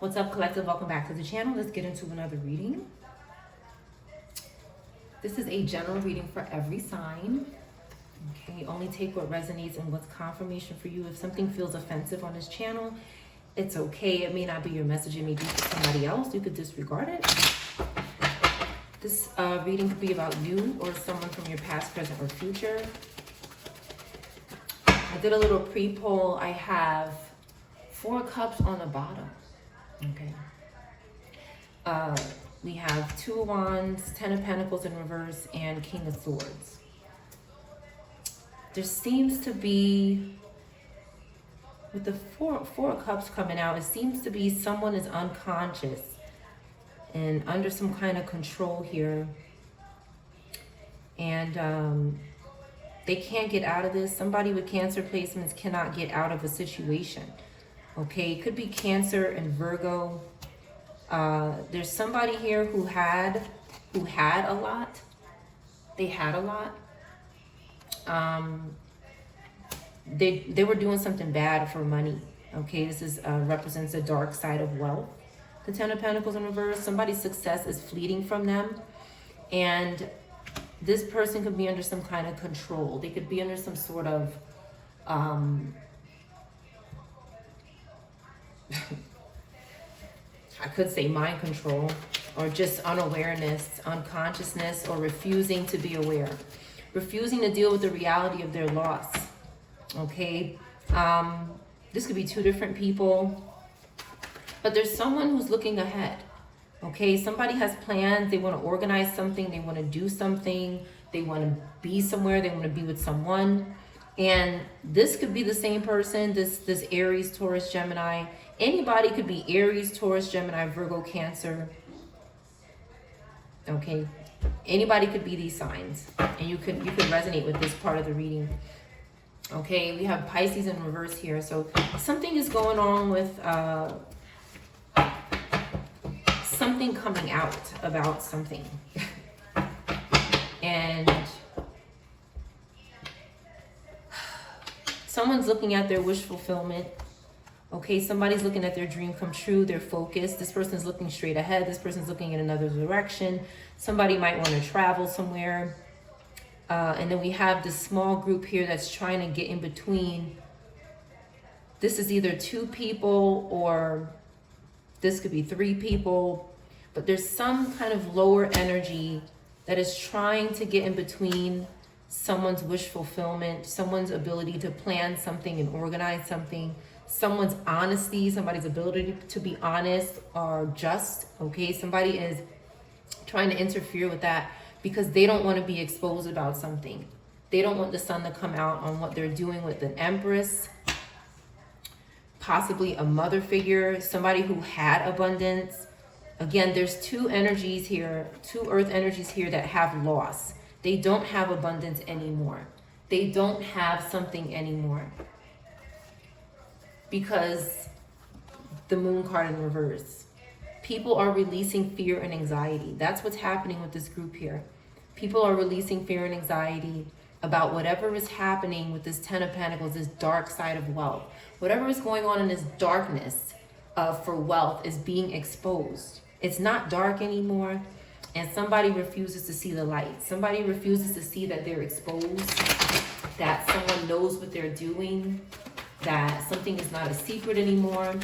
What's up, collective? Welcome back to the channel. Let's get into another reading. This is a general reading for every sign. Okay, only take what resonates and what's confirmation for you. If something feels offensive on this channel, it's okay. It may not be your message. It may be for somebody else. You could disregard it. This reading could be about you or someone from your past, present, or future. I did a little pre-poll. I have 4 cups on the bottom. Okay. We have 2 of Wands, 10 of Pentacles in reverse, and King of Swords. There seems to be, with the four of Cups coming out, it seems to be someone is unconscious and under some kind of control here. And they can't get out of this. Somebody with Cancer placements cannot get out of a situation. Okay, it could be Cancer and Virgo. There's somebody here who had a lot. They had a lot. They were doing something bad for money. Okay, this is represents the dark side of wealth. The 10 of Pentacles in reverse. Somebody's success is fleeting from them, and this person could be under some kind of control. They could be under some sort of I could say mind control, or just unawareness, unconsciousness, or refusing to be aware, refusing to deal with the reality of their loss. Okay, this could be 2 different people, but there's someone who's looking ahead. Okay, somebody has plans. They want to organize something. They want to do something. They want to be somewhere. They want to be with someone. And this could be the same person, this Aries, Taurus, Gemini. Anybody could be Aries, Taurus, Gemini, Virgo, Cancer. Okay, anybody could be these signs, and you could resonate with this part of the reading. Okay, we have Pisces in reverse here. So something is going on with something coming out about something. And someone's looking at their wish fulfillment. Okay, somebody's looking at their dream come true. They're focused. This person's looking straight ahead. This person's looking in another direction. Somebody might want to travel somewhere. And then we have this small group here that's trying to get in between. This is either 2 people, or this could be 3 people. But there's some kind of lower energy that is trying to get in between someone's wish fulfillment, someone's ability to plan something and organize something, someone's honesty, somebody's ability to be honest or just. Okay, somebody is trying to interfere with that because they don't want to be exposed about something. They don't want the sun to come out on what they're doing with an Empress, possibly a mother figure, somebody who had abundance. Again, there's 2 energies here, 2 earth energies here that have loss. They don't have abundance anymore. They don't have something anymore, because the Moon card in reverse. People are releasing fear and anxiety. That's what's happening with this group here. People are releasing fear and anxiety about whatever is happening with this 10 of Pentacles, this dark side of wealth. Whatever is going on in this darkness for wealth is being exposed. It's not dark anymore, and somebody refuses to see the light. Somebody refuses to see that they're exposed, that someone knows what they're doing, that something is not a secret anymore.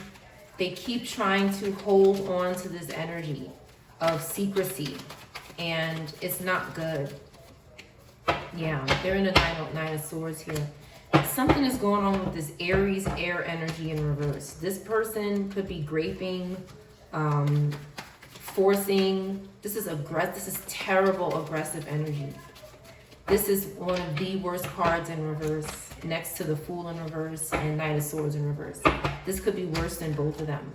They keep trying to hold on to this energy of secrecy, and it's not good. Yeah, they're in the 9 of Swords here. Something is going on with this Aries air energy in reverse. This person could be graping, forcing. This is aggressive. This is terrible aggressive energy. This is one of the worst cards in reverse, next to the Fool in reverse and 9 of Swords in reverse. This could be worse than both of them.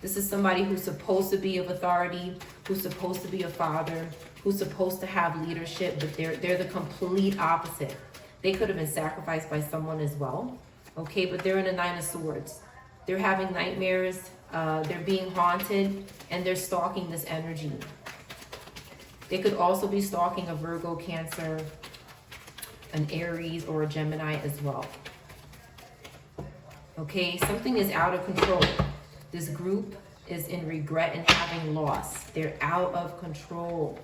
This is somebody who's supposed to be of authority, who's supposed to be a father, who's supposed to have leadership, but they're the complete opposite. They could have been sacrificed by someone as well. Okay, but they're in a 9 of Swords. They're having nightmares, they're being haunted, and they're stalking this energy. They could also be stalking a Virgo, Cancer, an Aries, or a Gemini as well. Okay, something is out of control. This group is in regret and having lost. They're out of control.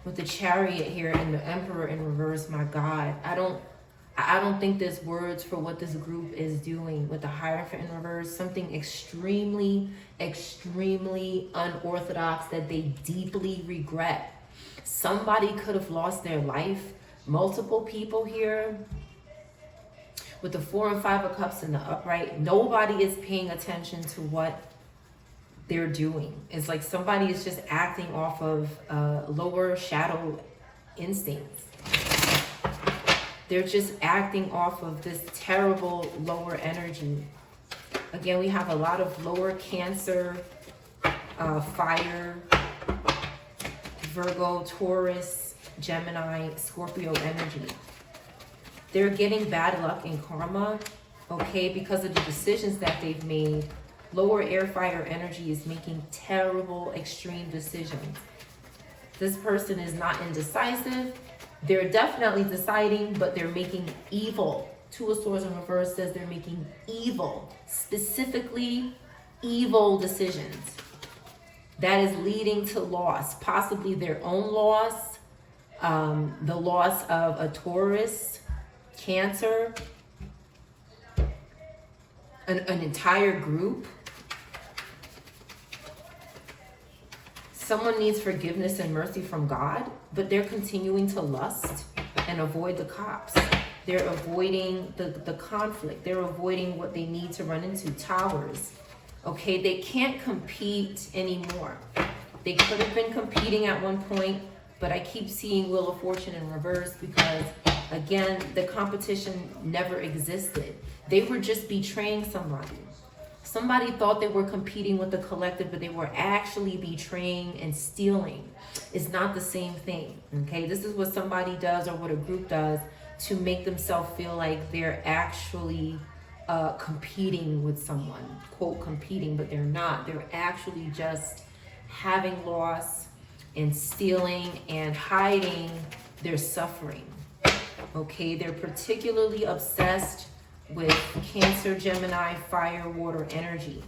With the Chariot here and the Emperor in reverse, my God, I don't think there's words for what this group is doing. With the Hierophant in reverse, something extremely, extremely unorthodox that they deeply regret. Somebody could have lost their life. Multiple people here. With the 4 and 5 of Cups in the upright, nobody is paying attention to what they're doing. It's like somebody is just acting off of lower shadow instincts. They're just acting off of this terrible lower energy. Again, we have a lot of lower Cancer, fire, Virgo, Taurus, Gemini, Scorpio energy. They're getting bad luck in karma, okay, because of the decisions that they've made. Lower air fire energy is making terrible, extreme decisions. This person is not indecisive. They're definitely deciding, but they're making evil. 2 of Swords in reverse says they're making evil, specifically evil decisions. That is leading to loss, possibly their own loss, the loss of a Taurus, Cancer, an entire group. Someone needs forgiveness and mercy from God, but they're continuing to lust and avoid the cops. They're avoiding the conflict. They're avoiding what they need to run into, towers. Okay, they can't compete anymore. They could have been competing at one point, but I keep seeing Wheel of Fortune in reverse because, again, the competition never existed. They were just betraying somebody. Somebody thought they were competing with the collective, but they were actually betraying and stealing. It's not the same thing, okay? This is what somebody does or what a group does to make themselves feel like they're actually competing with someone. Quote, competing, but they're not. They're actually just having loss and stealing and hiding their suffering, okay? They're particularly obsessed with Cancer, Gemini, fire, water energy.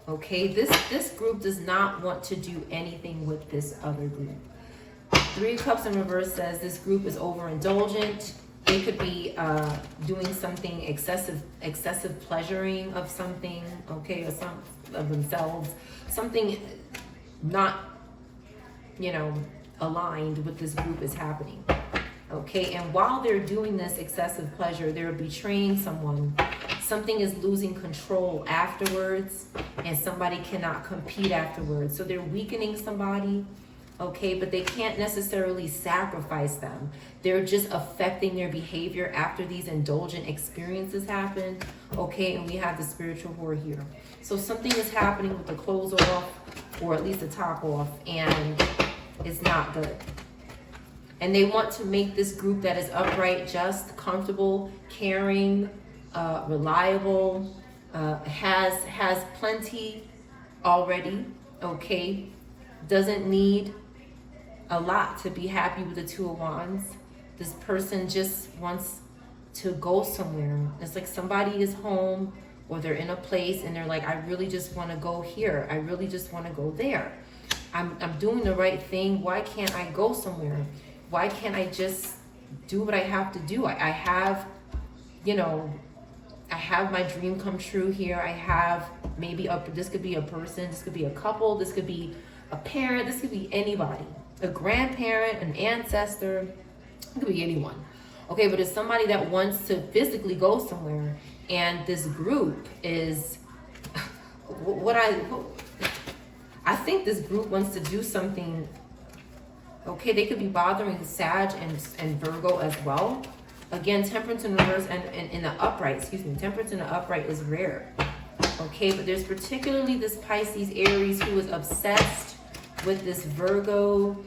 Okay, this group does not want to do anything with this other group. 3 of Cups in reverse says this group is overindulgent. They could be doing something excessive pleasuring of something, okay, or some of themselves, something not, aligned with this group is happening. Okay, and while they're doing this excessive pleasure, they're betraying someone. Something is losing control afterwards, and somebody cannot compete afterwards. So they're weakening somebody, okay, but they can't necessarily sacrifice them. They're just affecting their behavior after these indulgent experiences happen, okay, and we have the spiritual war here. So something is happening with the clothes off, or at least the top off, and it's not good. And they want to make this group that is upright, just, comfortable, caring, reliable, has plenty already, okay? Doesn't need a lot to be happy with the 2 of Wands. This person just wants to go somewhere. It's like somebody is home or they're in a place and they're like, I really just want to go here. I really just want to go there. I'm doing the right thing. Why can't I go somewhere? Why can't I just do what I have to do? I have, I have my dream come true here. I have maybe this could be a person, this could be a couple, this could be a parent, this could be anybody, a grandparent, an ancestor, it could be anyone. Okay, but it's somebody that wants to physically go somewhere, and this group is I think this group wants to do something. Okay, they could be bothering Sag and Virgo as well. Again, Temperance in reverse and in the upright, Temperance in the upright is rare. Okay, but there's particularly this Pisces, Aries who is obsessed with this Virgo,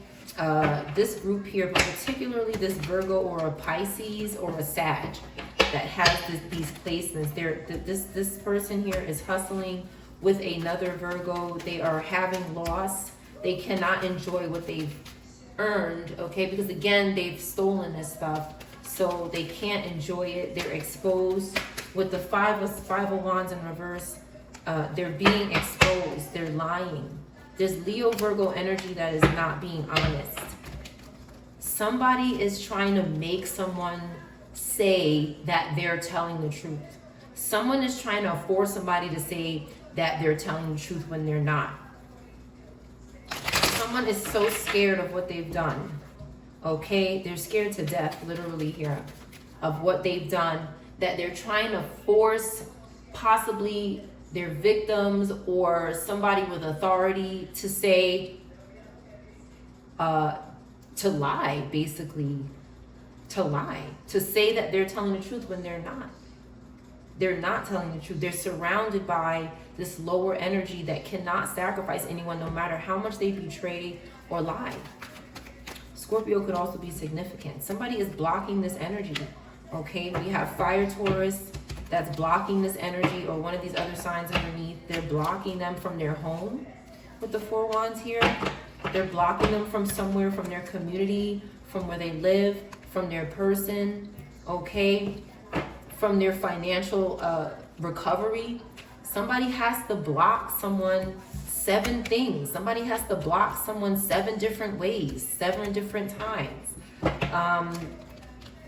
this group here, but particularly this Virgo or a Pisces or a Sag that has these placements. This person here is hustling with another Virgo. They are having loss. They cannot enjoy what they've earned, okay, because again, they've stolen this stuff. so they can't enjoy it. They're exposed. With the five of wands in reverse, they're being exposed. They're lying. There's Leo Virgo energy that is not being honest. Somebody is trying to make someone say that they're telling the truth. Someone is trying to force somebody to say that they're telling the truth when they're not. Someone is so scared of what they've done. Okay? They're scared to death, literally here, of what they've done, that they're trying to force possibly their victims or somebody with authority to say, to lie, basically. To lie. To say that they're telling the truth when they're not. They're not telling the truth. They're surrounded by this lower energy that cannot sacrifice anyone no matter how much they betray or lie. Scorpio could also be significant. Somebody is blocking this energy. Okay, we have fire Taurus that's blocking this energy, or one of these other signs underneath. They're blocking them from their home with the 4 wands here. They're blocking them from somewhere, from their community, from where they live, from their person, okay, from their financial recovery. Somebody has to block someone 7 things. Somebody has to block someone 7 different ways, 7 different times,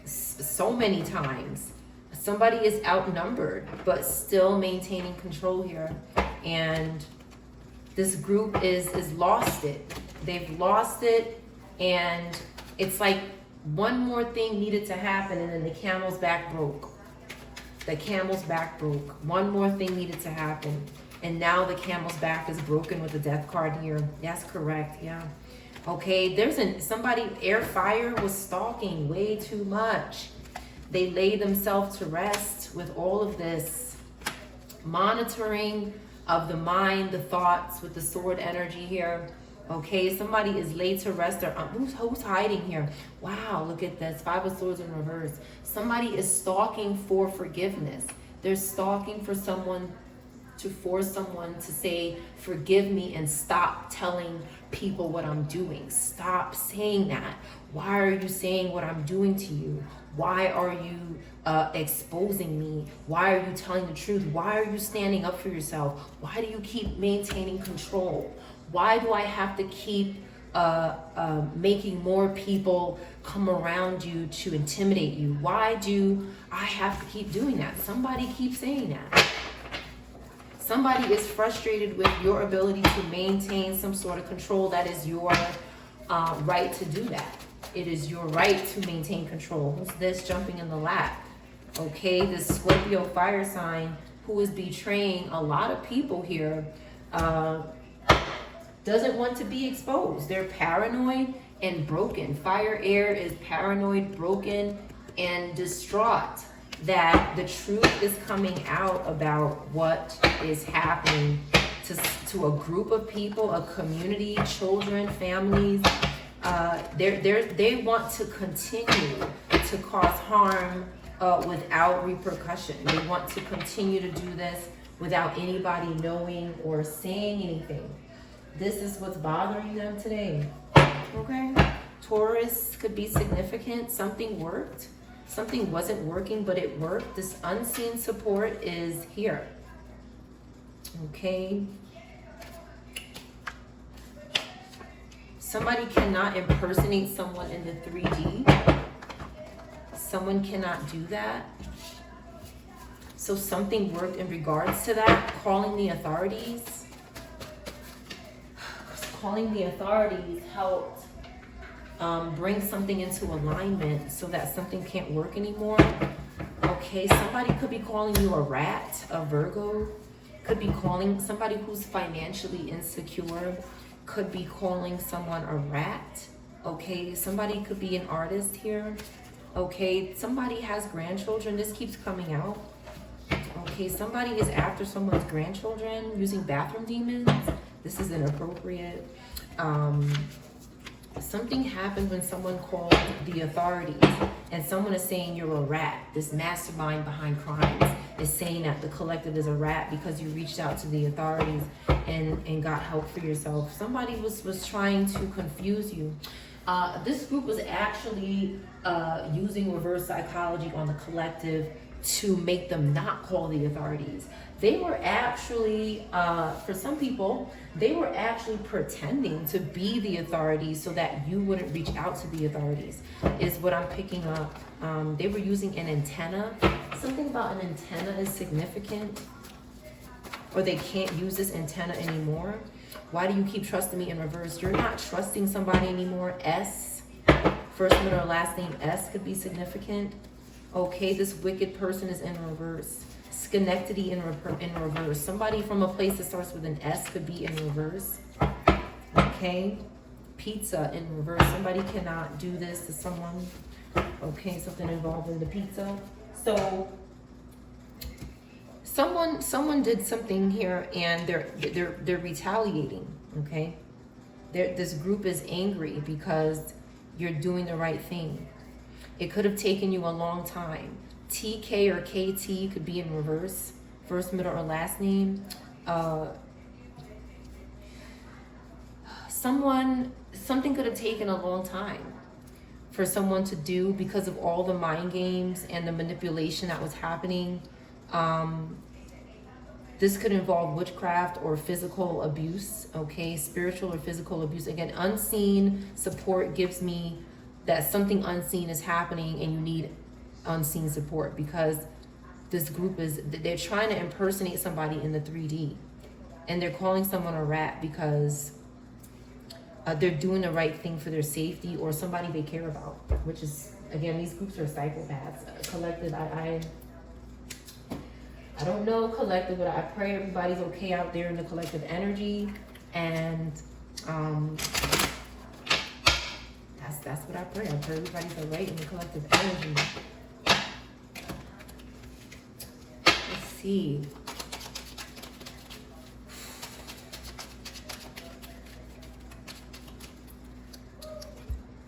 so many times. Somebody is outnumbered, but still maintaining control here. And this group is lost it. They've lost it, and it's like one more thing needed to happen, and then the camel's back broke. The camel's back broke. One more thing needed to happen, and now the camel's back is broken with the death card here. That's correct, yeah. Okay, there's somebody, air fire was stalking way too much. They lay themselves to rest with all of this monitoring of the mind, the thoughts, with the sword energy here. Okay, somebody is laid to rest. Who's hiding here? Wow, look at this. 5 of Swords in reverse. Somebody is stalking for forgiveness. They're stalking for someone, to force someone to say, forgive me, and stop telling people what I'm doing. Stop saying that. Why are you saying what I'm doing to you? Why are you exposing me? Why are you telling the truth? Why are you standing up for yourself? Why do you keep maintaining control? Why do I have to keep making more people come around you to intimidate you? Why do I have to keep doing that? Somebody keeps saying that. Somebody is frustrated with your ability to maintain some sort of control. That is your right to do that. It is your right to maintain control. Who's this jumping in the lap? Okay, this Scorpio fire sign who is betraying a lot of people here doesn't want to be exposed. They're paranoid and broken. Fire air is paranoid, broken, and distraught that the truth is coming out about what is happening to a group of people, a community, children, families. They want to continue to cause harm without repercussion. They want to continue to do this without anybody knowing or saying anything. This is what's bothering them today. Okay? Taurus could be significant. Something worked. Something wasn't working, but it worked. This unseen support is here. Okay? Somebody cannot impersonate someone in the 3D. Someone cannot do that. So something worked in regards to that. Calling the authorities. Calling the authorities helped bring something into alignment so that something can't work anymore. Okay, somebody could be calling you a rat, a Virgo. Could be calling somebody who's financially insecure. Could be calling someone a rat. Okay, somebody could be an artist here. Okay, somebody has grandchildren. This keeps coming out. Okay, somebody is after someone's grandchildren using bathroom demons. This is inappropriate. Something happened when someone called the authorities, and someone is saying you're a rat. This mastermind behind crimes is saying that the collective is a rat because you reached out to the authorities and got help for yourself. Somebody was trying to confuse you. This group was actually using reverse psychology on the collective to make them not call the authorities. They were actually, for some people, they were actually pretending to be the authorities so that you wouldn't reach out to the authorities, is what I'm picking up. They were using an antenna. Something about an antenna is significant, or they can't use this antenna anymore. Why do you keep trusting me in reverse? You're not trusting somebody anymore. S, first, middle, or last name S could be significant. Okay, this wicked person is in reverse. Schenectady in reverse. Somebody from a place that starts with an S could be in reverse. Okay, pizza in reverse. Somebody cannot do this to someone. Okay, something involving the pizza. So someone did something here, and they're retaliating. Okay, this group is angry because you're doing the right thing. It could have taken you a long time. TK or KT could be in reverse, first, middle, or last name. Something could have taken a long time for someone to do because of all the mind games and the manipulation that was happening. This could involve witchcraft or physical abuse, okay? Spiritual or physical abuse. Again, unseen support gives me that something unseen is happening and you need unseen support, because this group they're trying to impersonate somebody in the 3D, and they're calling someone a rat because they're doing the right thing for their safety or somebody they care about, which is, again, these groups are psychopaths. Collective, I don't know collective, but I pray everybody's okay out there in the collective energy, and that's what I pray. I pray everybody's all right in the collective energy. Let's see.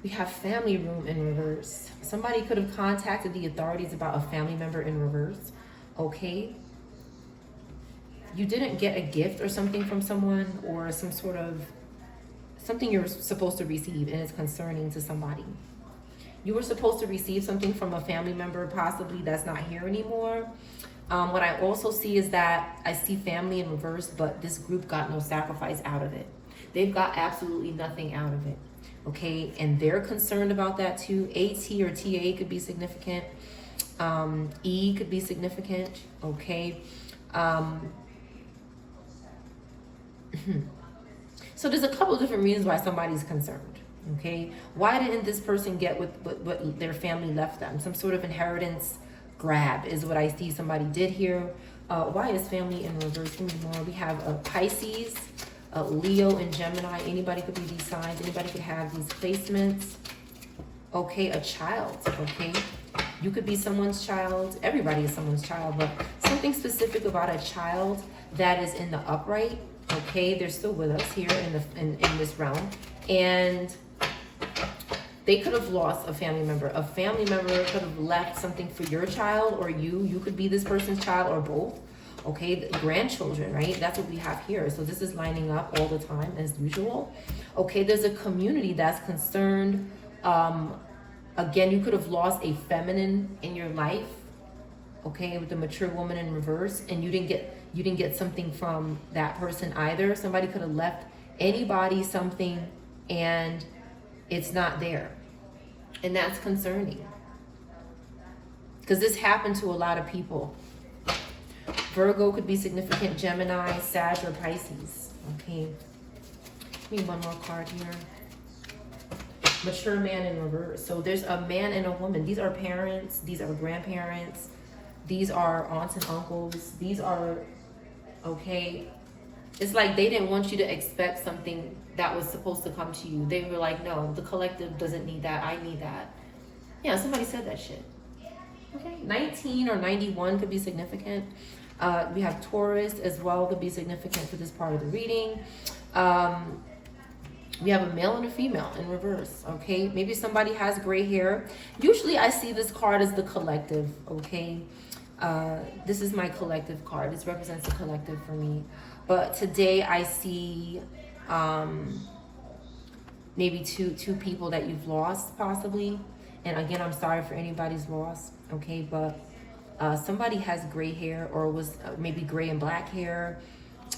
We have family room in reverse. Somebody could have contacted the authorities about a family member in reverse. Okay. You didn't get a gift or something from someone, or some sort of something you're supposed to receive, and it's concerning to somebody. You were supposed to receive something from a family member, possibly that's not here anymore. What I also see is that I see family in reverse, but this group got no sacrifice out of it. They've got absolutely nothing out of it. Okay, and they're concerned about that too. AT or TA could be significant. E could be significant. Okay. So there's a couple different reasons why somebody's concerned. Okay, why didn't this person get what their family left them? Some sort of inheritance grab is what I see somebody did here. Why is family in reverse? Give me more. We have a Pisces, Leo, and Gemini. Anybody could be these signs. Anybody could have these placements. Okay, a child. Okay, you could be someone's child. Everybody is someone's child, but something specific about a child that is in the upright. Okay, they're still with us here in this realm, and they could have lost a family member. A family member could have left something for your child, or you could be this person's child, or both. Okay, the grandchildren, right? That's what we have here. So this is lining up all the time as usual. Okay, there's a community that's concerned. Again, you could have lost a feminine in your life. Okay, with the mature woman in reverse, and you didn't get something from that person either. Somebody could have left anybody something, and it's not there, and that's concerning, because this happened to a lot of people. Virgo could be significant. Gemini, Sag, or Pisces. Okay, give me one more card here. Mature man in reverse. So there's a man and a woman. These are parents. These are grandparents. These are aunts and uncles. These are, okay, it's like they didn't want you to expect something that was supposed to come to you. They were like, no, the collective doesn't need that. I need that. Yeah, somebody said that shit. Okay, 19 or 91 could be significant. We have Taurus as well, could be significant for this part of the reading. We have a male and a female in reverse. Okay, maybe somebody has gray hair. Usually I see this card as the collective. Okay, this is my collective card. This represents the collective for me. But today I see maybe two people that you've lost possibly. And again, I'm sorry for anybody's loss, okay? But somebody has gray hair, or was maybe gray and black hair.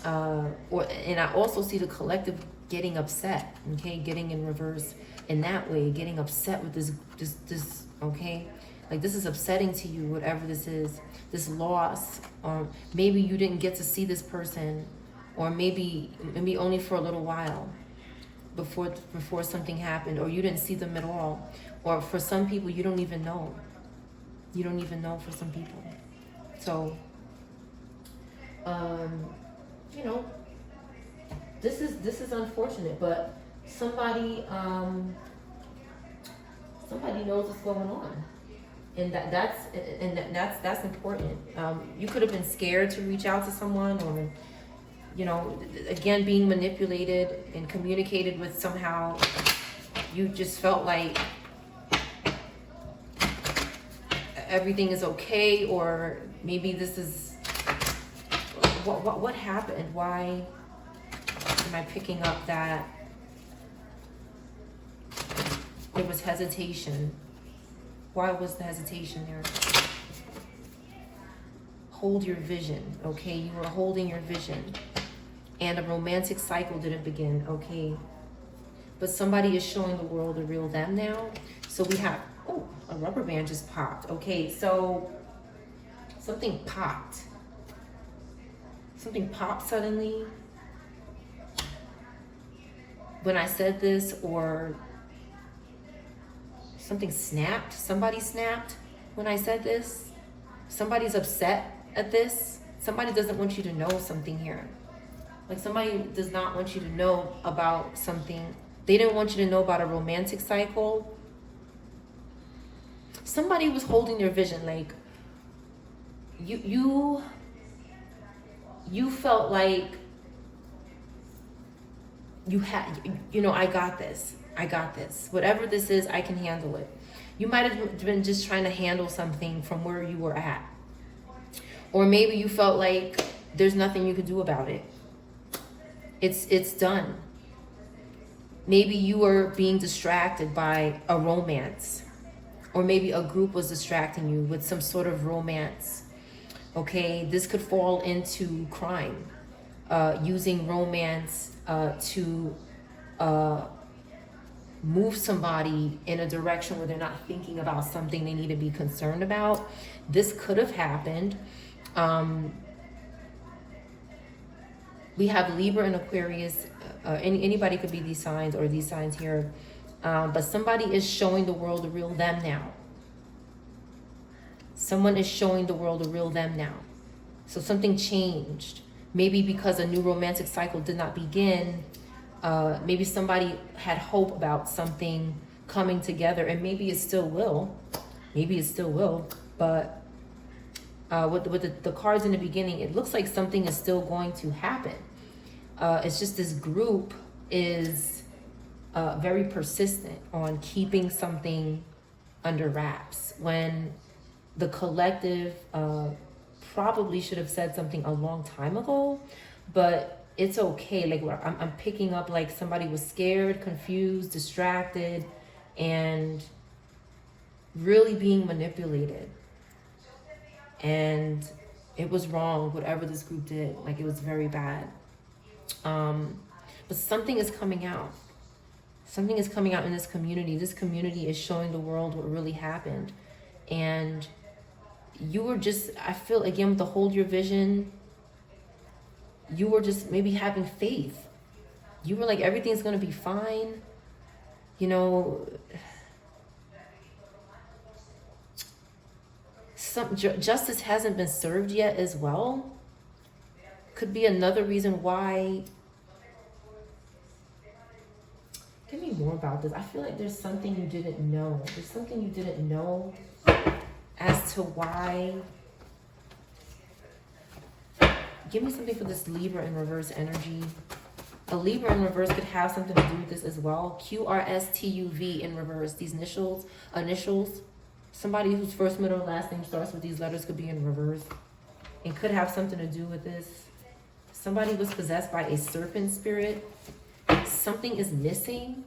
And I also see the collective getting upset, okay? Getting in reverse in that way, getting upset with this, okay? Like, this is upsetting to you, whatever this is, this loss. Or maybe you didn't get to see this person, or maybe only for a little while before something happened, or you didn't see them at all. Or for some people, you don't even know. You don't even know for some people. So, you know, this is unfortunate, but somebody knows what's going on. And that's important. You could have been scared to reach out to someone, or, you know, again, being manipulated and communicated with somehow. You just felt like everything is okay, or maybe this is what happened. Why am I picking up that there was hesitation? Why was the hesitation there? Hold your vision, okay? You were holding your vision, and a romantic cycle didn't begin, okay? But somebody is showing the world the real them now. So we have, oh, a rubber band just popped. Okay, so something popped. Something popped suddenly when I said this, or something snapped. Somebody snapped when I said this. Somebody's upset at this. Somebody doesn't want you to know something here. Like, somebody does not want you to know about something. They didn't want you to know about a romantic cycle. Somebody was holding their vision. Like, you felt like you had, you know, I got this. Whatever this is, I can handle it. You might have been just trying to handle something from where you were at. Or maybe you felt like there's nothing you could do about it. It's done. Maybe you were being distracted by a romance. Or maybe a group was distracting you with some sort of romance. Okay, this could fall into crime. Using romance to move somebody in a direction where they're not thinking about something they need to be concerned about. This could have happened. We have Libra and Aquarius. Anybody could be these signs, or these signs here. But somebody is showing the world the real them now. Someone is showing the world the real them now. So something changed. Maybe because a new romantic cycle did not begin. Maybe somebody had hope about something coming together, and maybe it still will. But with the cards in the beginning, it looks like something is still going to happen. It's just this group is very persistent on keeping something under wraps, when the collective probably should have said something a long time ago. But it's okay. Like, I'm picking up, like, somebody was scared, confused, distracted, and really being manipulated. And it was wrong, whatever this group did. Like, it was very bad. But something is coming out. Something is coming out in this community. This community is showing the world what really happened. And you were just, I feel, again, with the hold your vision, you were just maybe having faith. You were like, everything's going to be fine. You know, justice hasn't been served yet as well. Could be another reason why. Give me more about this. I feel like there's something you didn't know. There's something you didn't know as to why. Give me something for this Libra in reverse energy. A Libra in reverse could have something to do with this as well. QRSTUV in reverse. These initials. Somebody whose first, middle, last name starts with these letters could be in reverse. It could have something to do with this. Somebody was possessed by a serpent spirit. Something is missing.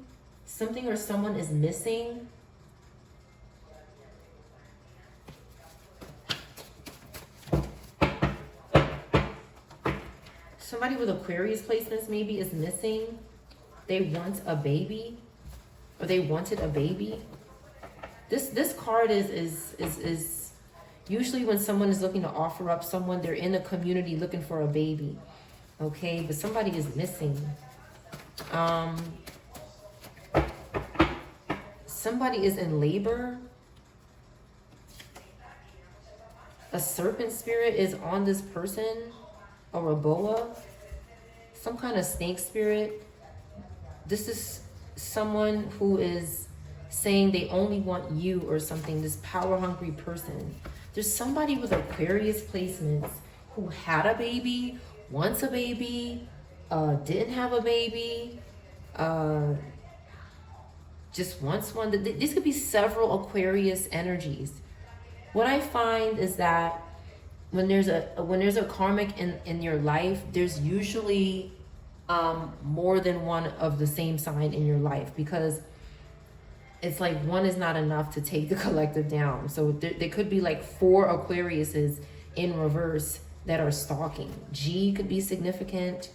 Something or someone is missing. Somebody with Aquarius placements maybe is missing. They want a baby, or they wanted a baby. This card is usually when someone is looking to offer up someone, they're in a community looking for a baby. Okay, but somebody is missing. Somebody is in labor. A serpent spirit is on this person, or a boa, some kind of snake spirit. This is someone who is saying they only want you or something, this power hungry person. There's somebody with Aquarius placements who had a baby, wants a baby, didn't have a baby, just wants one. These could be several Aquarius energies. What I find is that when there's a karmic in your life, there's usually more than one of the same sign in your life, because it's like one is not enough to take the collective down. So there could be like 4 Aquariuses in reverse that are stalking. G could be significant.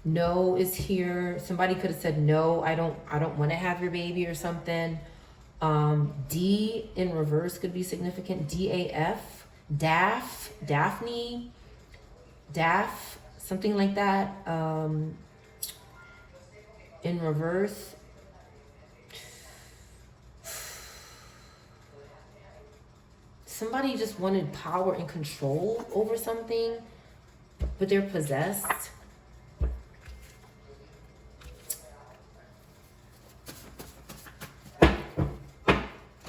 No is here. Somebody could have said, no, I don't want to have your baby or something. D in reverse could be significant. DAF, Daphne, something like that. In reverse. Somebody just wanted power and control over something, but they're possessed.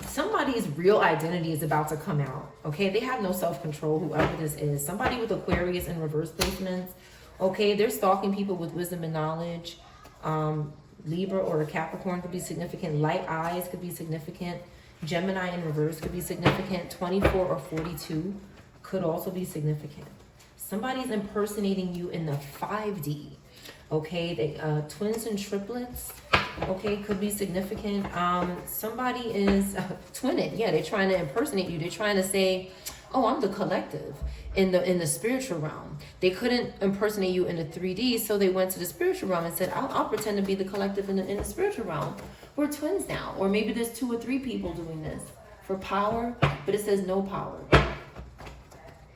Somebody's real identity is about to come out, okay? They have no self-control, whoever this is. Somebody with Aquarius in reverse placements, okay? They're stalking people with wisdom and knowledge. Libra or a Capricorn could be significant. Light eyes could be significant. Gemini in reverse could be significant. 24 or 42 could also be significant. Somebody's impersonating you in the 5D, okay? They twins and triplets, okay, could be significant. Somebody is twinning. Yeah, they're trying to impersonate you. They're trying to say, oh, I'm the collective in the spiritual realm. They couldn't impersonate you in the 3D, so they went to the spiritual realm and said, I'll pretend to be the collective in the spiritual realm. We're twins now. Or maybe there's 2 or 3 people doing this for power, but it says no power.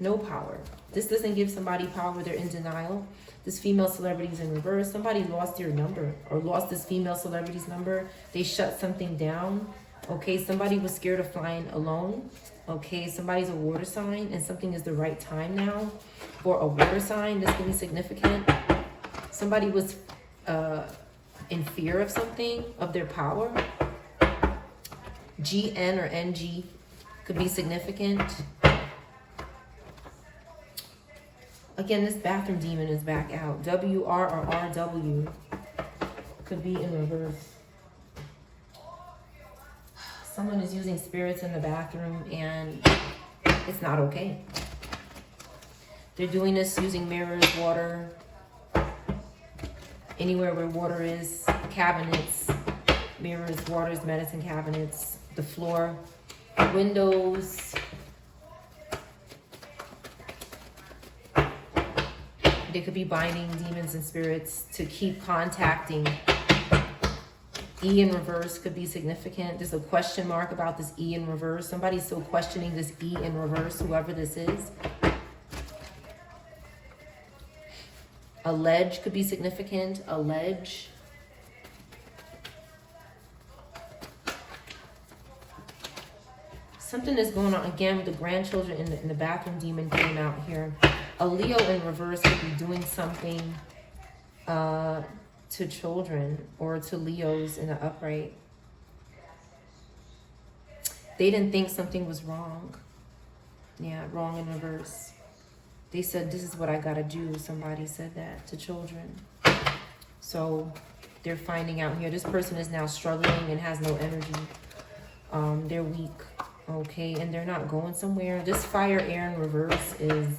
No power. This doesn't give somebody power. They're in denial. This female celebrity is in reverse. Somebody lost your number or lost this female celebrity's number. They shut something down. Okay, somebody was scared of flying alone. Okay, somebody's a water sign and something is the right time now. For a water sign, this could be significant. Somebody was in fear of something, of their power. GN or NG could be significant. Again, this bathroom demon is back out. WR or RW could be in reverse. Someone is using spirits in the bathroom and it's not okay. They're doing this using mirrors, water, anywhere where water is, cabinets, mirrors, waters, medicine cabinets, the floor, windows. They could be binding demons and spirits to keep contacting. E in reverse could be significant. There's a question mark about this E in reverse. Somebody's still questioning this E in reverse, whoever this is. A ledge could be significant. A ledge. Something is going on again with the grandchildren in the bathroom demon came out here. A Leo in reverse could be doing something to children or to Leos in the upright. They didn't think something was wrong. Yeah, wrong in reverse. They said, this is what I gotta do. Somebody said that to children. So they're finding out here. This person is now struggling and has no energy. They're weak, okay? And they're not going somewhere. This fire air in reverse is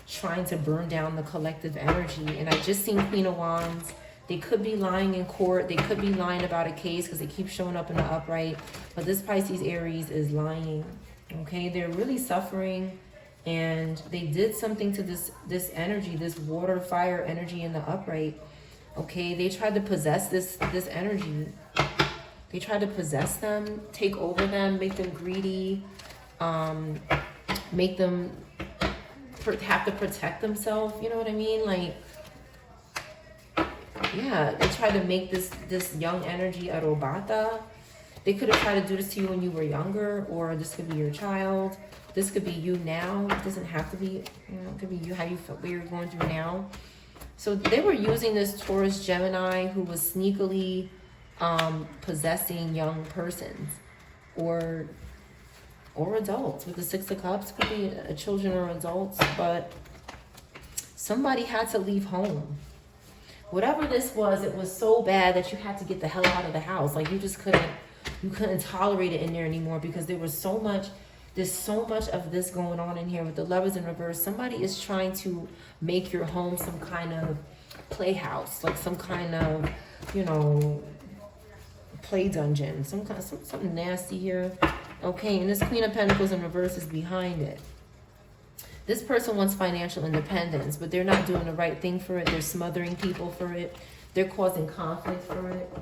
trying to burn down the collective energy. And I just seen Queen of Wands, They could be lying in court. They could be lying about a case because they keep showing up in the upright. But this Pisces Aries is lying. Okay, they're really suffering, and they did something to this energy, this water fire energy in the upright. Okay, they tried to possess this energy. They tried to possess them, take over them, make them greedy, make them have to protect themselves. You know what I mean? Like, yeah, they tried to make this young energy a robata. They could have tried to do this to you when you were younger, or this could be your child. This could be you now. It doesn't have to be, you know, it could be you, how you feel, what you're going through now. So they were using this Taurus Gemini who was sneakily possessing young persons or adults. With the Six of Cups, could be children or adults, but somebody had to leave home. Whatever this was, it was so bad that you had to get the hell out of the house. Like, you just couldn't tolerate it in there anymore, because there's so much of this going on in here. With the Lovers in reverse, somebody is trying to make your home some kind of playhouse, like some kind of, you know, play dungeon, something nasty here. Okay, and this Queen of Pentacles in reverse is behind it. This person wants financial independence, but they're not doing the right thing for it. They're smothering people for it. They're causing conflict for it.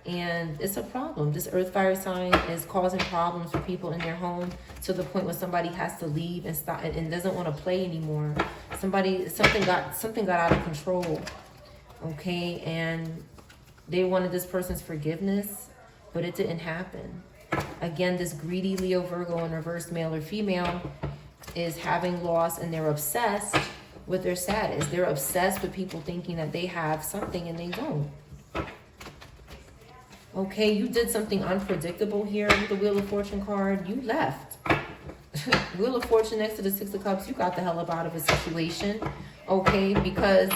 And it's a problem. This earth fire sign is causing problems for people in their home, to the point where somebody has to leave and stop and doesn't want to play anymore. Something got out of control. Okay, and they wanted this person's forgiveness, but it didn't happen. Again, this greedy Leo Virgo in reverse, male or female, is having loss, and they're obsessed with their status. They're obsessed with people thinking that they have something and they don't. Okay, you did something unpredictable here with the Wheel of Fortune card. You left. Wheel of Fortune next to the Six of Cups. You got the hell up out of a situation. Okay, because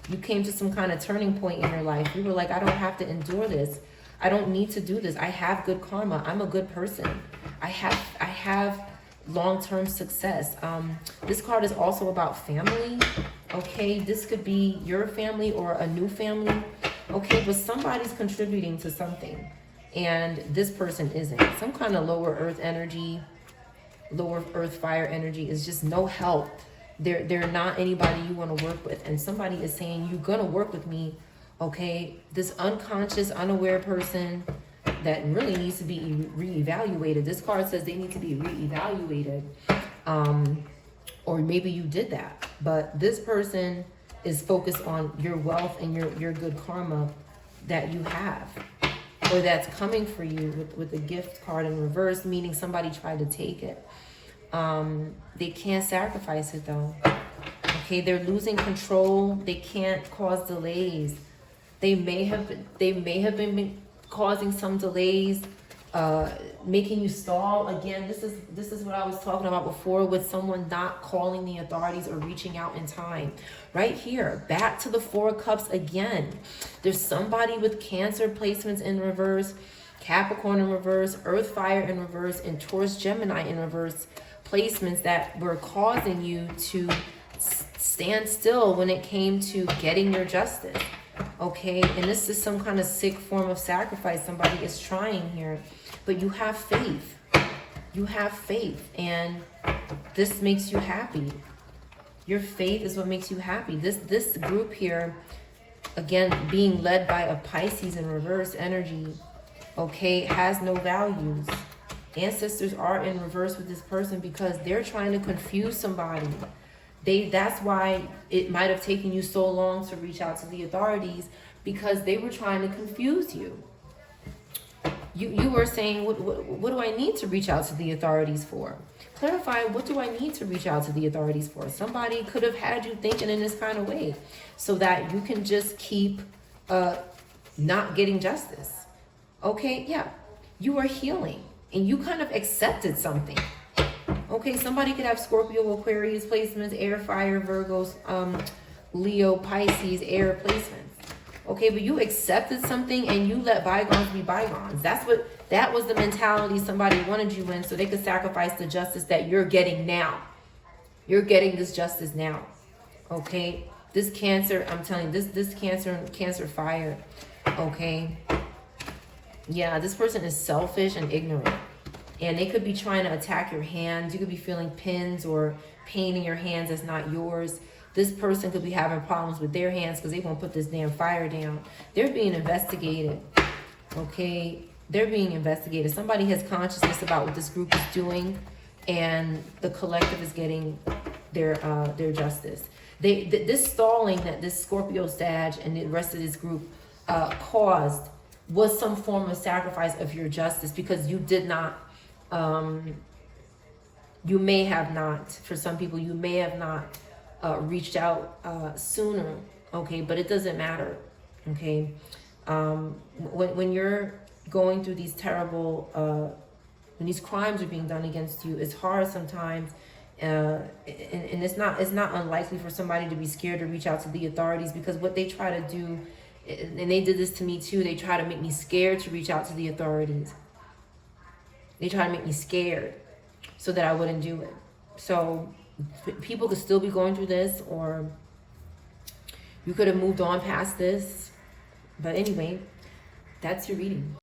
you came to some kind of turning point in your life. You were like, I don't have to endure this. I don't need to do this. I have good karma. I'm a good person. I have long-term success. This card is also about family. Okay, this could be your family or a new family. Okay, but somebody's contributing to something, and this person isn't. Some kind of lower earth energy, lower earth fire energy is just no help. They're not anybody you want to work with, and somebody is saying, you're gonna work with me. Okay, this unconscious, unaware person that really needs to be reevaluated. This card says they need to be reevaluated, or maybe you did that, but this person is focused on your wealth and your good karma that you have, or that's coming for you with the gift card in reverse, meaning somebody tried to take it. They can't sacrifice it though. Okay, they're losing control. They can't cause delays. They may have been causing some delays, making you stall. Again, this is what I was talking about before, with someone not calling the authorities or reaching out in time. Right here, back to the Four of Cups again. There's somebody with Cancer placements in reverse, Capricorn in reverse, Earth Fire in reverse, and Taurus Gemini in reverse placements that were causing you to stand still when it came to getting your justice. Okay, and this is some kind of sick form of sacrifice somebody is trying here, but you have faith. You have faith, and this makes you happy. Your faith is what makes you happy. This group here, again, being led by a Pisces in reverse energy, okay, has no values. Ancestors are in reverse with this person because they're trying to confuse somebody. That's why it might have taken you so long to reach out to the authorities, because they were trying to confuse you. You were saying, what do I need to reach out to the authorities for? Clarify, what do I need to reach out to the authorities for? Somebody could have had you thinking in this kind of way so that you can just keep not getting justice. Okay, yeah, you are healing and you kind of accepted something. Okay, somebody could have Scorpio, Aquarius placements, air, fire, Virgos, Leo, Pisces, air placements. Okay, but you accepted something and you let bygones be bygones. That was the mentality somebody wanted you in, so they could sacrifice the justice that you're getting now. You're getting this justice now. Okay, This Cancer, I'm telling you, this Cancer fire, okay? Yeah, this person is selfish and ignorant. And they could be trying to attack your hands. You could be feeling pins or pain in your hands that's not yours. This person could be having problems with their hands because they won't put this damn fire down. They're being investigated, okay? They're being investigated. Somebody has consciousness about what this group is doing, and the collective is getting their justice. This stalling that this Scorpio, Sag, and the rest of this group caused was some form of sacrifice of your justice, because you did not, you may have not, for some people, you may have not reached out sooner, okay? But it doesn't matter, okay? When you're going through these terrible, when these crimes are being done against you, it's hard sometimes, and it's not unlikely for somebody to be scared to reach out to the authorities, because what they try to do, and they did this to me too, they try to make me scared to reach out to the authorities. They try to make me scared so that I wouldn't do it. So people could still be going through this, or you could have moved on past this. But anyway, that's your reading.